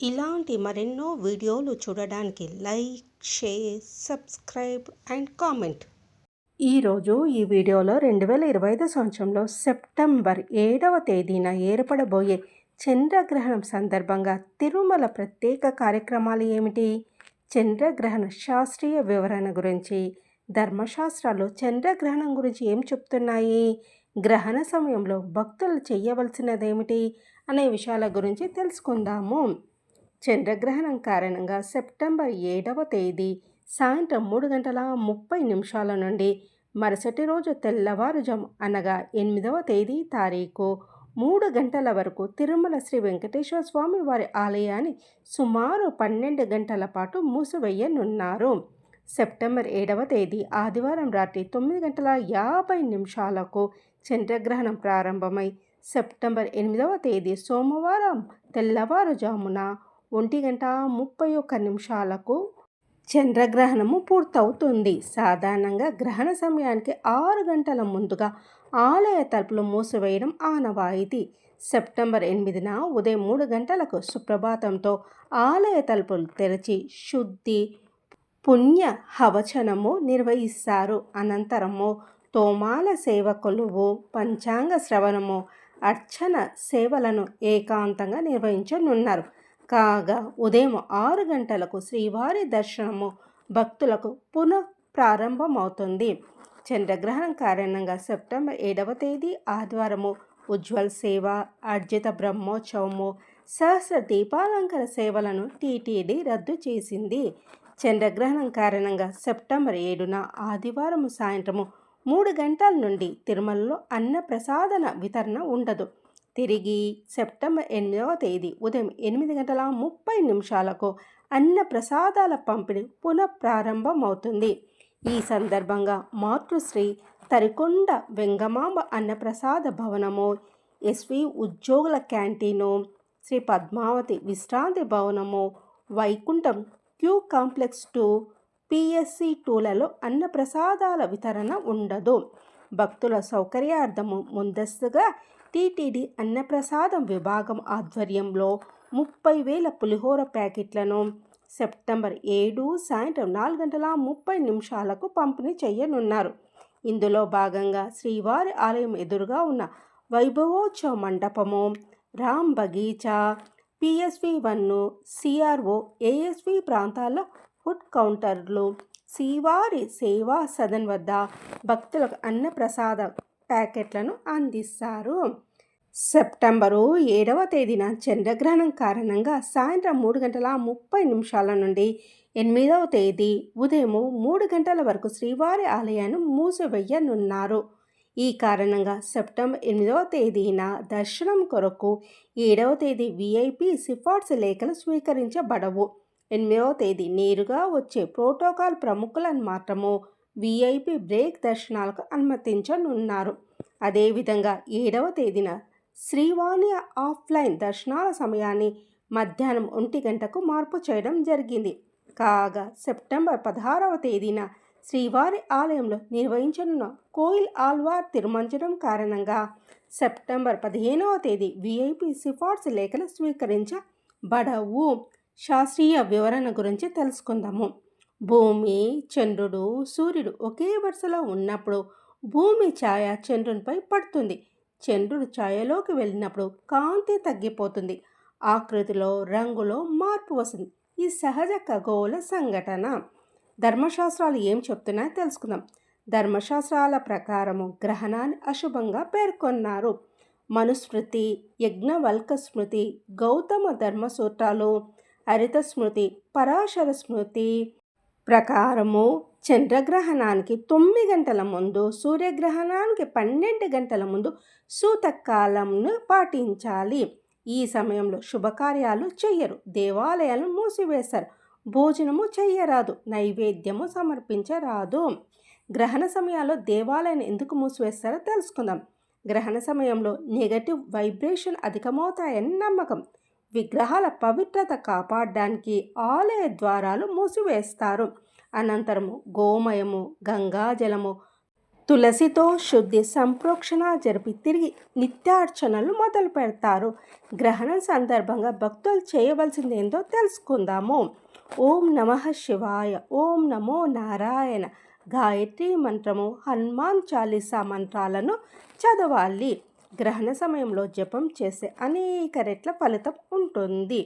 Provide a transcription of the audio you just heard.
ఇలాంటి మరెన్నో వీడియోలు చూడడానికి like, share, subscribe and comment. ఈరోజు ఈ వీడియోలో 2025 సంవత్సరంలో సెప్టెంబర్ 7వ తేదీన ఏర్పడబోయే చంద్రగ్రహణం సందర్భంగా తిరుమల ప్రత్యేక కార్యక్రమాలు ఏమిటి, చంద్రగ్రహణ శాస్త్రీయ వివరణ గురించి, ధర్మశాస్త్రాలు చంద్రగ్రహణం గురించి ఏం చెప్తున్నాయి, గ్రహణ సమయంలో భక్తులు చేయవలసినదేమిటి అనే విషయాల గురించి తెలుసుకుందాము. చంద్రగ్రహణం కారణంగా సెప్టెంబర్ 7వ తేదీ సాయంత్రం 3:30 నుండి మరుసటి రోజు తెల్లవారుజాము అనగా 8వ తేదీ తారీఖు 3 గంటల వరకు తిరుమల శ్రీ వెంకటేశ్వర స్వామి వారి ఆలయాన్ని సుమారు 12 గంటల పాటు మూసివేయనున్నారు. సెప్టెంబర్ 7వ తేదీ ఆదివారం రాత్రి 9:50 చంద్రగ్రహణం ప్రారంభమై సెప్టెంబర్ 8వ తేదీ సోమవారం తెల్లవారుజామున 1:31 చంద్రగ్రహణము పూర్తవుతుంది. సాధారణంగా గ్రహణ సమయానికి 6 గంటల ముందుగా ఆలయ తలుపులు మూసివేయడం ఆనవాయితీ. సెప్టెంబర్ 8న ఉదయం 3 గంటలకు సుప్రభాతంతో ఆలయ తలుపులు తెరిచి శుద్ధి, పుణ్య హవచనము నిర్వహిస్తారు. అనంతరము తోమాల సేవ కొలువు, పంచాంగ శ్రవణము, అర్చన సేవలను ఏకాంతంగా నిర్వహించనున్నారు. కాగా ఉదయం 6 గంటలకు శ్రీవారి దర్శనము భక్తులకు పునః ప్రారంభమవుతుంది. చంద్రగ్రహణం కారణంగా సెప్టెంబర్ 7వ తేదీ ఆదివారము ఉజ్వల్ సేవ, అర్జిత బ్రహ్మోత్సవము, సహస్ర దీపాలంకర సేవలను టీటీడీ రద్దు చేసింది. చంద్రగ్రహణం కారణంగా సెప్టెంబర్ 7న ఆదివారం సాయంత్రము 3 గంటల నుండి తిరుమలలో అన్నప్రసాదన వితరణ ఉండదు. తిరిగి సెప్టెంబర్ 8వ తేదీ ఉదయం 8:30 అన్నప్రసాదాల పంపిణీ పునఃప్రారంభమవుతుంది. ఈ సందర్భంగా మాతృశ్రీ తరికొండ వెంగమాంబ అన్నప్రసాద భవనము, ఎస్వి ఉద్యోగుల క్యాంటీను, శ్రీ పద్మావతి విశ్రాంతి భవనము, వైకుంఠం క్యూ కాంప్లెక్స్ 2, పిఎస్సి 2లలో అన్నప్రసాదాల వితరణ ఉండదు. భక్తుల సౌకర్యార్థము ముందస్తుగా టీటీడీ అన్నప్రసాదం విభాగం ఆధ్వర్యంలో 30,000 పులిహోర ప్యాకెట్లను సెప్టెంబర్ 7 సాయంత్రం 4:30 పంపిణీ చేయనున్నారు. ఇందులో భాగంగా శ్రీవారి ఆలయం ఎదురుగా ఉన్న వైభవోత్సవ మండపము, Ram Bagicha, PSV 1, CRO, ASV ప్రాంతాల్లో ఫుడ్ కౌంటర్లు, శ్రీవారి సేవా సదన్ వద్ద భక్తులకు అన్నప్రసాద ప్యాకెట్లను అందిస్తారు. సెప్టెంబరు 7వ తేదీన చంద్రగ్రహణం కారణంగా సాయంత్రం 3:30 నుండి 8వ తేదీ ఉదయం 3 గంటల వరకు శ్రీవారి ఆలయాన్ని మూసివేయనున్నారు. ఈ కారణంగా సెప్టెంబర్ 8వ తేదీన దర్శనం కొరకు 7వ తేదీ విఐపి సిఫార్సు లేఖలు స్వీకరించబడవు. 8వ తేదీ నేరుగా వచ్చే ప్రోటోకాల్ ప్రముఖులను మాత్రము విఐపి బ్రేక్ దర్శనాలకు అనుమతించనున్నారు. అదేవిధంగా 7వ తేదీన శ్రీవాణి ఆఫ్లైన్ దర్శనాల సమయాన్ని మధ్యాహ్నం 1 గంటకు మార్పు చేయడం జరిగింది. కాగా సెప్టెంబర్ 16వ తేదీన శ్రీవారి ఆలయంలో నిర్వహించనున్న కోయిల్ ఆల్వార్ తిరుమంజనం కారణంగా సెప్టెంబర్ 15వ తేదీ విఐపి సిఫార్సు లేఖలు స్వీకరించబడవు. శాస్త్రీయ వివరణ గురించి తెలుసుకుందాము. భూమి, చంద్రుడు, సూర్యుడు ఒకే వరుసలో ఉన్నప్పుడు భూమి ఛాయ చంద్రునిపై పడుతుంది. చంద్రుడు ఛాయలోకి వెళ్ళినప్పుడు కాంతి తగ్గిపోతుంది, ఆకృతిలో, రంగులో మార్పు వస్తుంది. ఈ సహజ ఖగోళ సంఘటన. ధర్మశాస్త్రాలు ఏం చెప్తున్నాయో తెలుసుకుందాం. ధర్మశాస్త్రాల ప్రకారము గ్రహణాన్ని అశుభంగా పేర్కొన్నారు. మనుస్మృతి, యజ్ఞవల్క స్మృతి, గౌతమ ధర్మ సూత్రాలు, హరిత స్మృతి, పరాశర స్మృతి ప్రకారము చంద్రగ్రహణానికి 9 గంటల ముందు, సూర్యగ్రహణానికి 12 గంటల ముందు సూతకాలంను పాటించాలి. ఈ సమయంలో శుభకార్యాలు చెయ్యరు, దేవాలయాలను మూసివేస్తారు, భోజనము చెయ్యరాదు, నైవేద్యము సమర్పించరాదు. గ్రహణ సమయాల్లో దేవాలయాన్ని ఎందుకు మూసివేస్తారో తెలుసుకుందాం. గ్రహణ సమయంలో నెగటివ్ వైబ్రేషన్ అధికమవుతాయని నమ్మకం. విగ్రహాల పవిత్రత కాపాడడానికి ఆలయ ద్వారాలు మూసివేస్తారు. అనంతరము గోమయము, గంగాజలము, తులసితో శుద్ధి సంప్రోక్షణ జరిపి తిరిగి నిత్యార్చనలు మొదలు పెడతారు. గ్రహణం సందర్భంగా భక్తులు చేయవలసింది ఏందో తెలుసుకుందాము. ఓం నమః శివాయ, ఓం నమో నారాయణ, గాయత్రి మంత్రము, హనుమాన్ చాలీసా మంత్రాలను చదవాలి. గ్రహణ సమయంలో జపం చేసే అనేక రెట్ల ఫలితం ఉంటుంది.